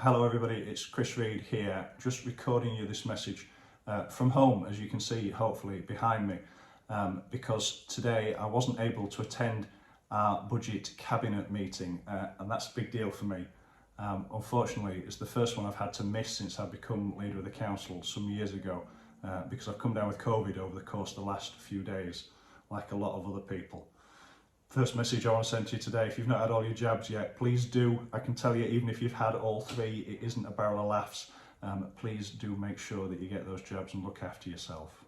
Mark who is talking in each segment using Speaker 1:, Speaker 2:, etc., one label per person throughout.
Speaker 1: Hello everybody, it's Chris Reed here, just recording you this message from home, as you can see hopefully behind me, because today I wasn't able to attend our budget cabinet meeting, and that's a big deal for me. Unfortunately, it's the first one I've had to miss since I've become leader of the council some years ago, because I've come down with COVID over the course of the last few days, like a lot of other people. First message I want to send to you today: if you've not had all your jabs yet, please do. I can tell you, even if you've had all three, it isn't a barrel of laughs. Please do make sure that you get those jabs and look after yourself.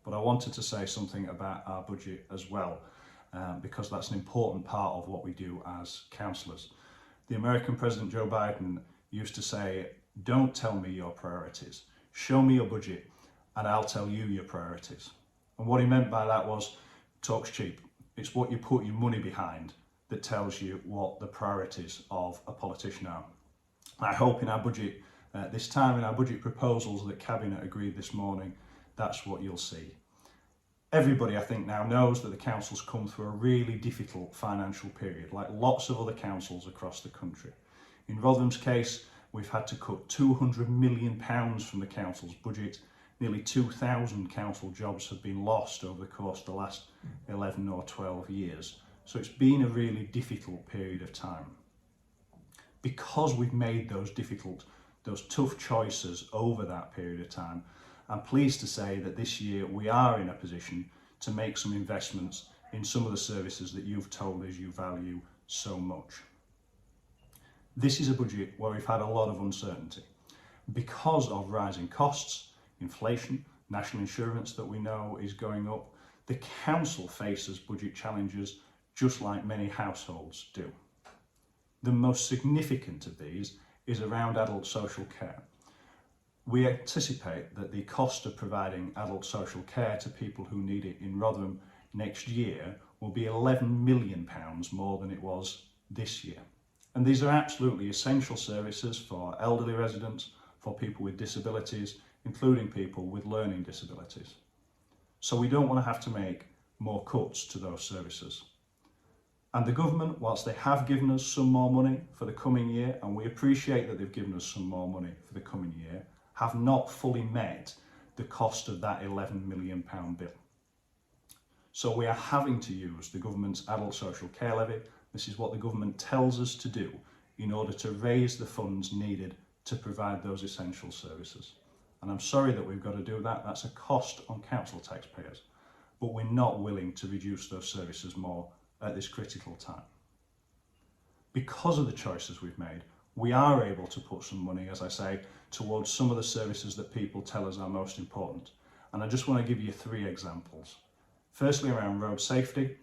Speaker 1: But I wanted to say something about our budget as well, because that's an important part of what we do as councillors. The American President Joe Biden used to say, "Don't tell me your priorities, show me your budget and I'll tell you your priorities." And what he meant by that was, talk's cheap. It's what you put your money behind that tells you what the priorities of a politician are. I hope in our budget, this time in our budget proposals that Cabinet agreed this morning, that's what you'll see. Everybody, I think, now knows that the council's come through a really difficult financial period, like lots of other councils across the country. In Rotherham's case, we've had to cut £200 million from the council's budget. Nearly 2,000 council jobs have been lost over the course of the last 11 or 12 years. So it's been a really difficult period of time. Because we've made those tough choices over that period of time, I'm pleased to say that this year we are in a position to make some investments in some of the services that you've told us you value so much. This is a budget where we've had a lot of uncertainty because of rising costs, inflation, national insurance that we know is going up. The council faces budget challenges just like many households do. The most significant of these is around adult social care. We anticipate that the cost of providing adult social care to people who need it in Rotherham next year will be £11 million more than it was this year. And these are absolutely essential services for elderly residents, for people with disabilities, including people with learning disabilities. So we don't want to have to make more cuts to those services. And the government, whilst they have given us some more money for the coming year, and we appreciate that they've given us some more money for the coming year, have not fully met the cost of that £11 million bill. So we are having to use the government's adult social care levy. This is what the government tells us to do in order to raise the funds needed to provide those essential services. And I'm sorry that we've got to do that. That's a cost on council taxpayers, but we're not willing to reduce those services more at this critical time. Because of the choices we've made, we are able to put some money, as I say, towards some of the services that people tell us are most important. And I just want to give you 3 examples. Firstly, around road safety.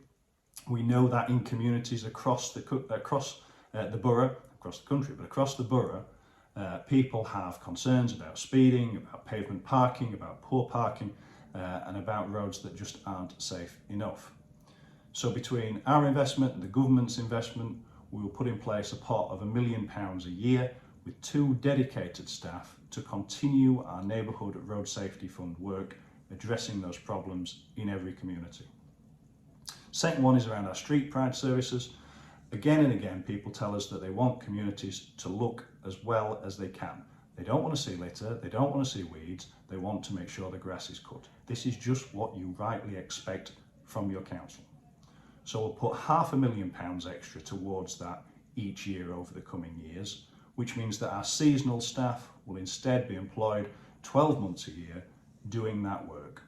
Speaker 1: We know that in communities across the borough, across the country, but across the borough, people have concerns about speeding, about pavement parking, about poor parking, and about roads that just aren't safe enough. So between our investment and the government's investment, we will put in place a pot of £1 million a year with 2 dedicated staff to continue our neighbourhood road safety fund work, addressing those problems in every community. Second one is around our street pride services. Again and again, people tell us that they want communities to look as well as they can. They don't want to see litter, they don't want to see weeds, they want to make sure the grass is cut. This is just what you rightly expect from your council. So we'll put £500,000 extra towards that each year over the coming years, which means that our seasonal staff will instead be employed 12 months a year doing that work.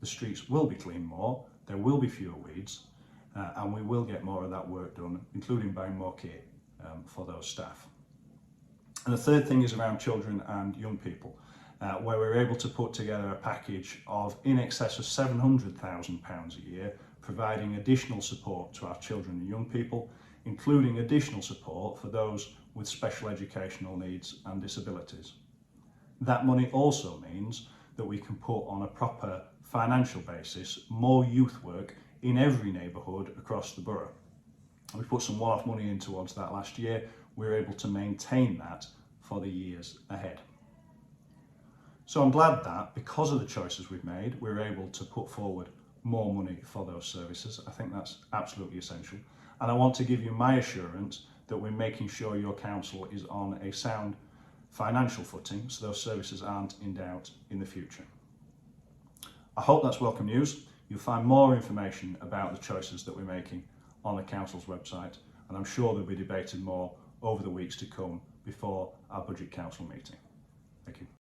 Speaker 1: The streets will be cleaned more, there will be fewer weeds, and we will get more of that work done, including buying more kit for those staff. And the third thing is around children and young people, where we're able to put together a package of in excess of £700,000 a year, providing additional support to our children and young people, including additional support for those with special educational needs and disabilities. That money also means that we can put on a proper financial basis more youth work in every neighbourhood across the borough. We put some one-off money in towards that last year. We're able to maintain that for the years ahead. So I'm glad that because of the choices we've made, we're able to put forward more money for those services. I think that's absolutely essential. and I want to give you my assurance that we're making sure your council is on a sound financial footing so those services aren't in doubt in the future. I hope that's welcome news. You'll find more information about the choices that we're making on the council's website, and I'm sure they'll be debated more over the weeks to come before our budget council meeting. Thank you.